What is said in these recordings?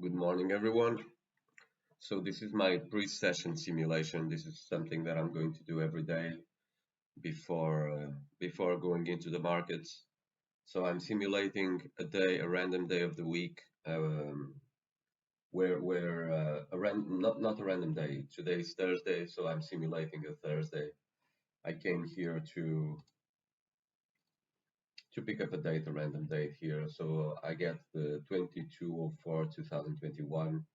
Good morning, everyone. So this is my pre-session simulation. This is something that I'm going to do every day before going into the markets. So I'm simulating a random day of the week, where not a random day. Today's Thursday, so I'm simulating a Thursday. I came here to pick up a date, a random date here. So I get the 22/04/2021,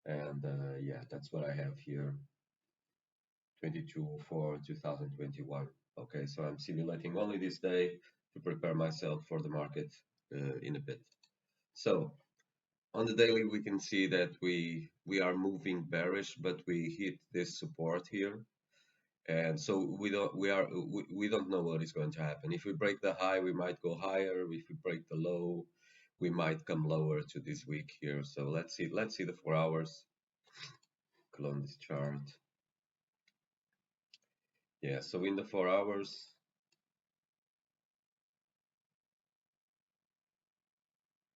and yeah, that's what I have here. 22/04/2021. Okay, so I'm simulating only this day to prepare myself for the market in a bit. So on the daily, we can see that we are moving bearish, but we hit this support here, and so we don't know what is going to happen. If we break the high, we might go higher. If we break the low, we might come lower to this week here. So let's see the 4 hours. Clone this chart. Yeah, so in the 4 hours,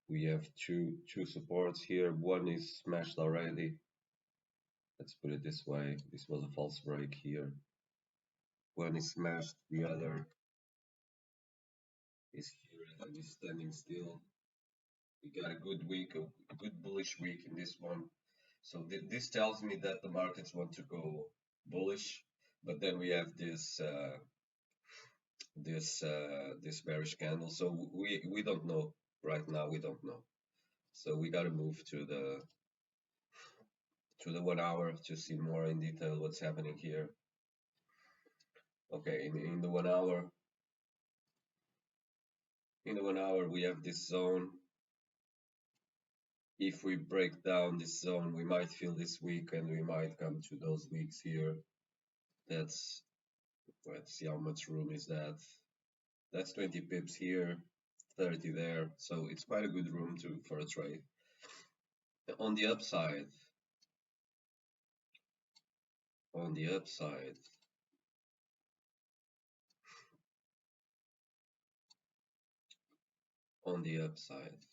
we have two supports here. One is smashed already. Let's put it this way. This was a false break here. One is smashed, the other is here and is standing still. We got a good week, a good bullish week in this one. So this tells me that the markets want to go bullish, but then we have this bearish candle. So we don't know right now. We don't know. So we got to move to the 1 hour to see more in detail what's happening here. Okay, in the 1 hour, we have this zone. If we break down this zone, we might feel this week, and we might come to those weeks here. Let's see how much room is that. That's 20 pips here, 30 there, so it's quite a good room for a trade. On the upside, on the upside, on the upside,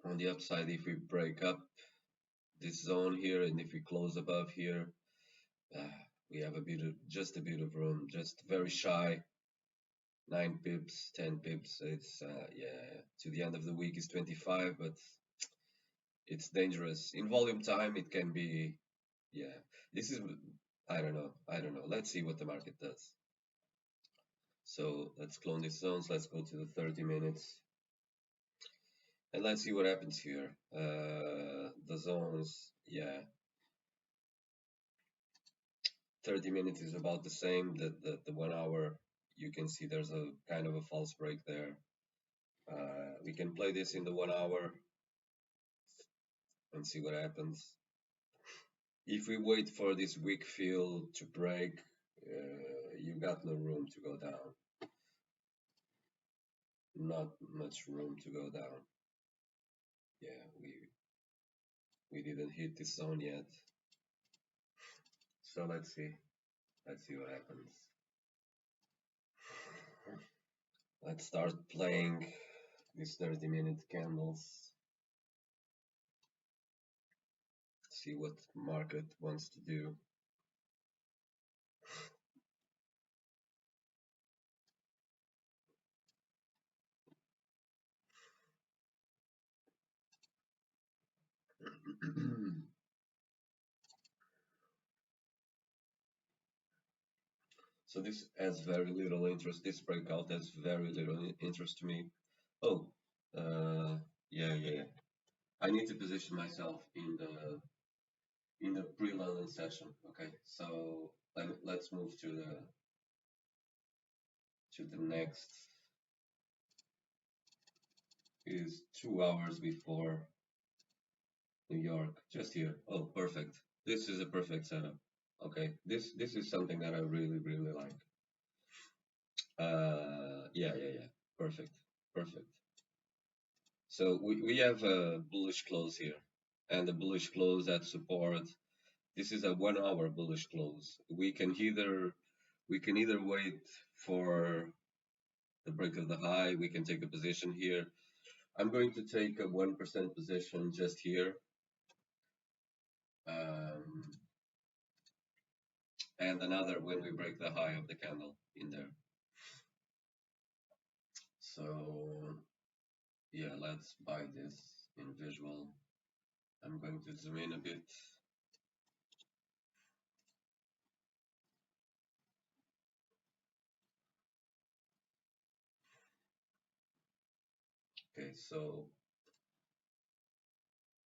on the upside, if we break up this zone here, and if we close above here, we have just a bit of room, just very shy. 9 pips, 10 pips. It's yeah, to the end of the week is 25, but it's dangerous. In volume time, it can be, yeah. This is, I don't know. Let's see what the market does. So let's clone these zones. Let's go to the 30 minutes. And let's see what happens here. The zones, yeah. 30 minutes is about the same. The 1 hour, you can see there's a kind of a false break there. We can play this in the 1 hour and see what happens. If we wait for this weak fill to break, you got no room to go down. Not much room to go down. Yeah, we didn't hit this zone yet. So let's see what happens. Let's start playing these 30-minute candles. See what market wants to do. So this has very little interest. This breakout has very little interest to me. Oh, yeah. I need to position myself in the pre-London session. Okay, so let's move to the next. Is 2 hours before New York, just here. Oh, perfect. This is a perfect setup. Okay, this is something that I really like. Yeah. Perfect. So we have a bullish close here, and a bullish close at support. This is a 1 hour bullish close. We can either wait for the break of the high. We can take a position here, I'm going to take a 1% position just here, um, and another when we break the high of the candle in there. So yeah, let's buy this in visual. I'm going to zoom in a bit. Okay, so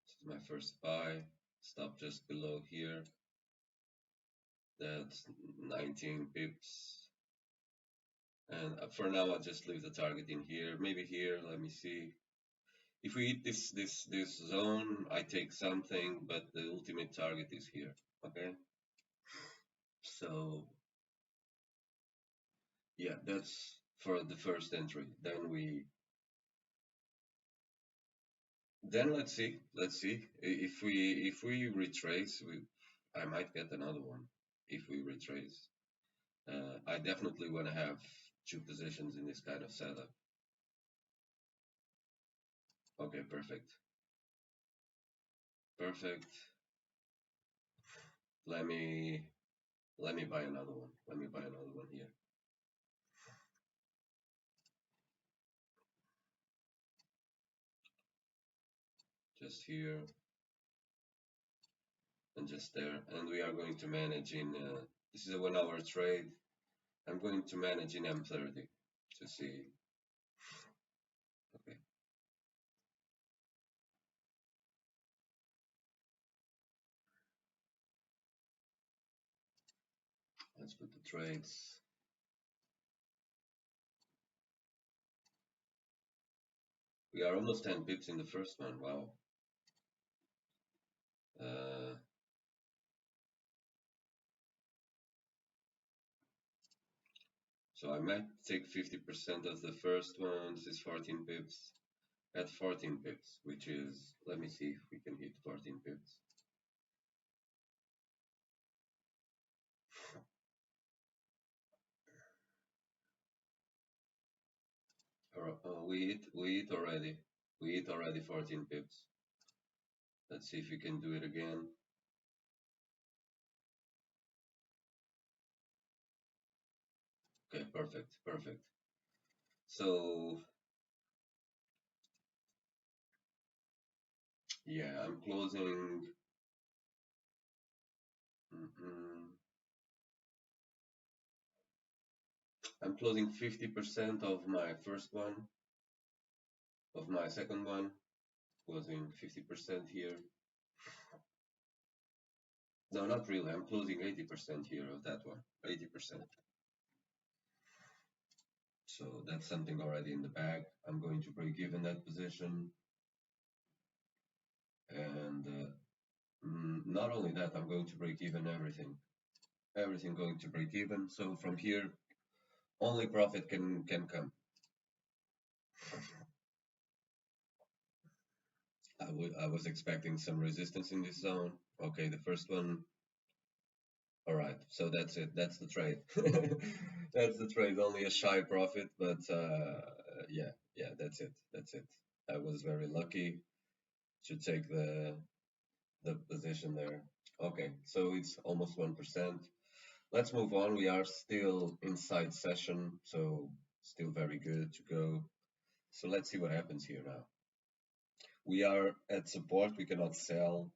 this is my first buy. Stop just below here. That's 19 pips. And for now, I'll just leave the target in here. Maybe here, let me see. If we hit this zone, I take something, but the ultimate target is here. Okay. So yeah, that's for the first entry. Then let's see if we retrace, I might get another one if we retrace. I definitely want to have two positions in this kind of setup. Okay, perfect. Perfect. Let me let me buy another one. Let me buy another one here. Just here and just there. And we are going to manage in this is a 1 hour trade. I'm going to manage in M30 to see. Okay, let's put the trades. We are almost 10 pips in the first one. Wow. Uh, so I might take 50% of the first one. This is 14 pips. At 14 pips, which is, let me see if we can hit 14 pips. We hit already. We hit already 14 pips. Let's see if we can do it again. Okay, perfect, perfect. So yeah, I'm closing. I'm closing 50% of my first one, of my second one, closing 50% here. No, not really. I'm closing 80% here of that one. 80%. So that's something already in the bag. I'm going to break even that position. And not only that, I'm going to break even everything. Everything going to break even. So from here, only profit can come. I was expecting some resistance in this zone. Okay, the first one. All right, so that's it. That's the trade. That's the trade. Only a shy profit, but yeah, yeah, that's it. That's it. I was very lucky to take the position there. Okay, so it's almost 1%. Let's move on. We are still inside session, so still very good to go. So let's see what happens here now. We are at support. We cannot sell.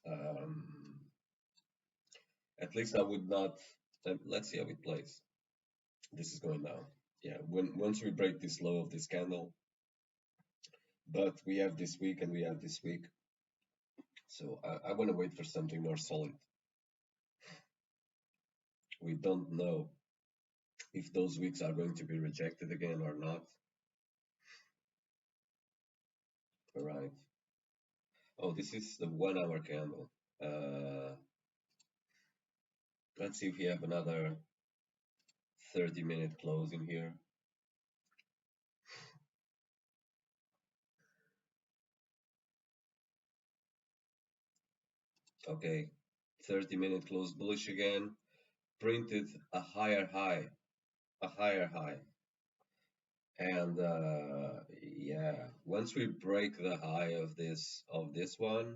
Um, at least I would not. Let's see how it plays. This is going down. Yeah, once we break this low of this candle, but we have this week and we have this week. So I want to wait for something more solid. We don't know if those weeks are going to be rejected again or not. All right. Oh, this is the 1 hour candle. Let's see if we have another 30-minute close in here. Okay, 30-minute close bullish again. Printed a higher high, a higher high. And yeah, once we break the high of this one,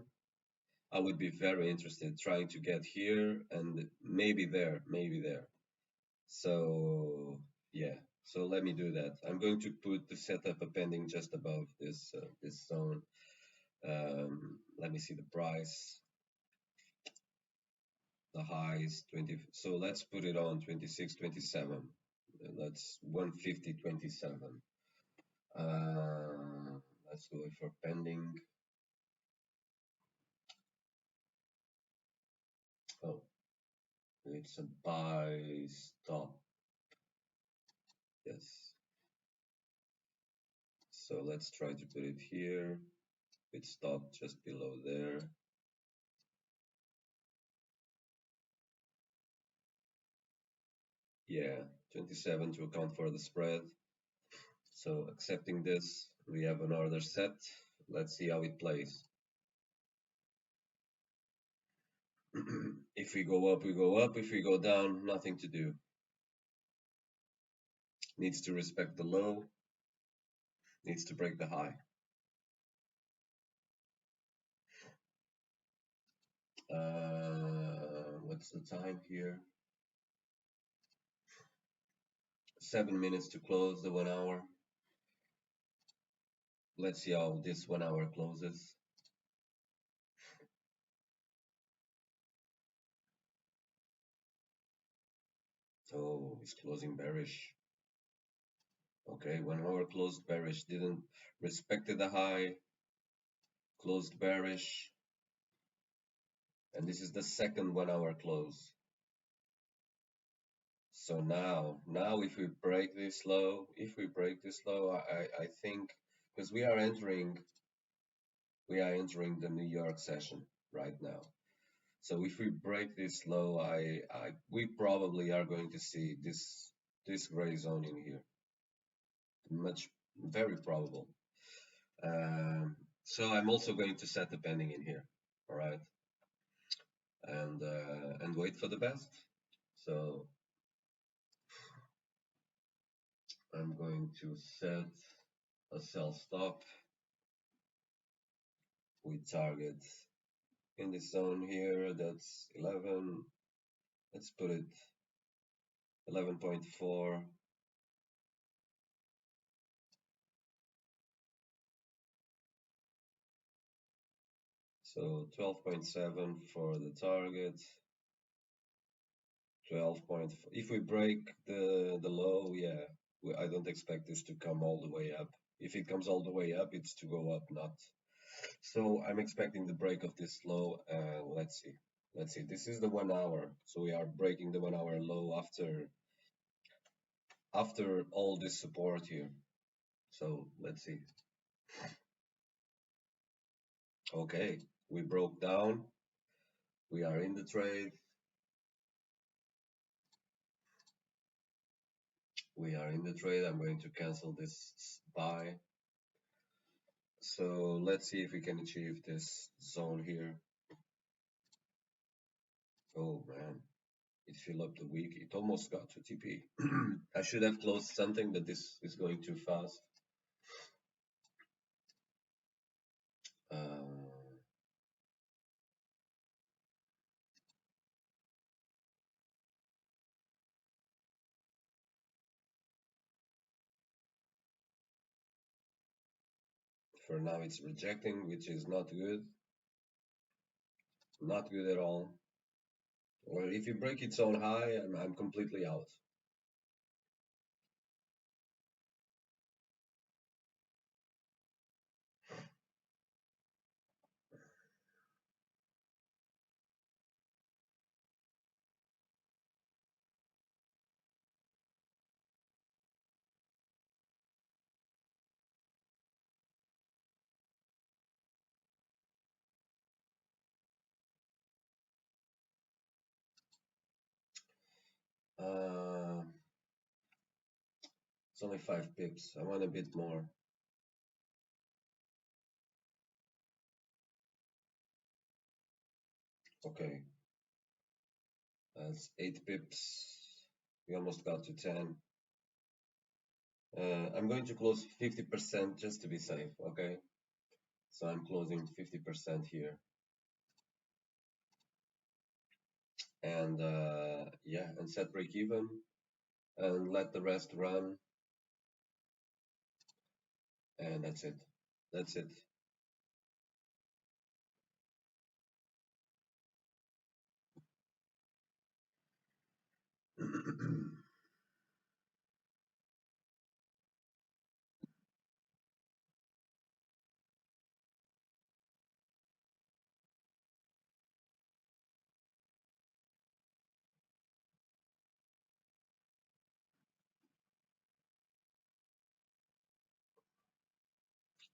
I would be very interested trying to get here and maybe there, maybe there. So yeah, so let me do that. I'm going to put the setup appending just above this zone. Let me see the price. The high is 20. So let's put it on 26.27. That's 150.27. Let's go for pending. Oh, it's a buy stop. Yes. So let's try to put it here. It stopped just below there. Yeah, 27 to account for the spread. So accepting this, we have an order set. Let's see how it plays. If we go up, we go up. If we go down, nothing to do. Needs to respect the low, needs to break the high. What's the time here? 7 minutes to close the 1 hour. Let's see how this 1 hour closes. Oh, it's closing bearish. Okay, 1 hour closed bearish, didn't respected the high, closed bearish, and this is the second 1 hour close. So now if we break this low, I think because we are entering the New York session right now. So if we break this low, we probably are going to see this gray zone in here. Much very probable. So I'm also going to set the pending in here. All right, and wait for the best. So I'm going to set a sell stop. We target in this zone here. That's 11. Let's put it 11.4. So 12.7 for the target. 12.4. If we break the low, yeah, I don't expect this to come all the way up. If it comes all the way up, it's to go up, not. So I'm expecting the break of this low. Let's see. Let's see. This is the 1 hour. So we are breaking the 1 hour low after all this support here. So let's see. Okay, we broke down. We are in the trade. We are in the trade. I'm going to cancel this buy. So let's see if we can achieve this zone here. Oh man, it filled up the week. It almost got to TP. I should have closed something, but this is going too fast. For now, it's rejecting, which is not good. Not good at all. Well, if you break its own high, I'm completely out. Uh, it's only 5 pips. I want a bit more. Okay, that's 8 pips. We almost got to 10. I'm going to close 50% just to be safe, okay? So I'm closing 50% here. And yeah, and set break even and let the rest run. And that's it. That's it.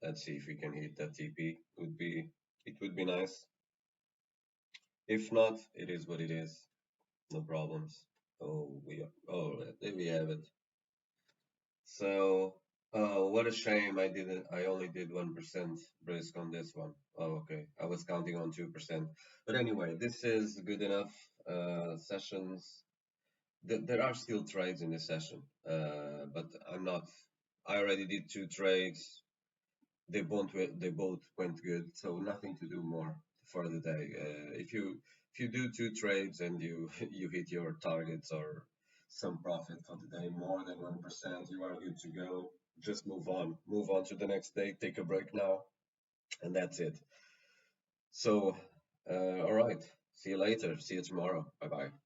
Let's see if we can hit that TP. It would be nice. If not, it is what it is. No problems. There we have it. So, what a shame I only did 1% risk on this one. Oh, okay. I was counting on 2%. But anyway, this is good enough. Sessions. There are still trades in this session. But I'm not. I already did 2 trades. They both went good, so nothing to do more for the day. If you do 2 trades and you you hit your targets or some profit for the day more than 1%, you are good to go. Just move on to the next day, take a break now, and that's it. So, all right. See you later. See you tomorrow. Bye bye.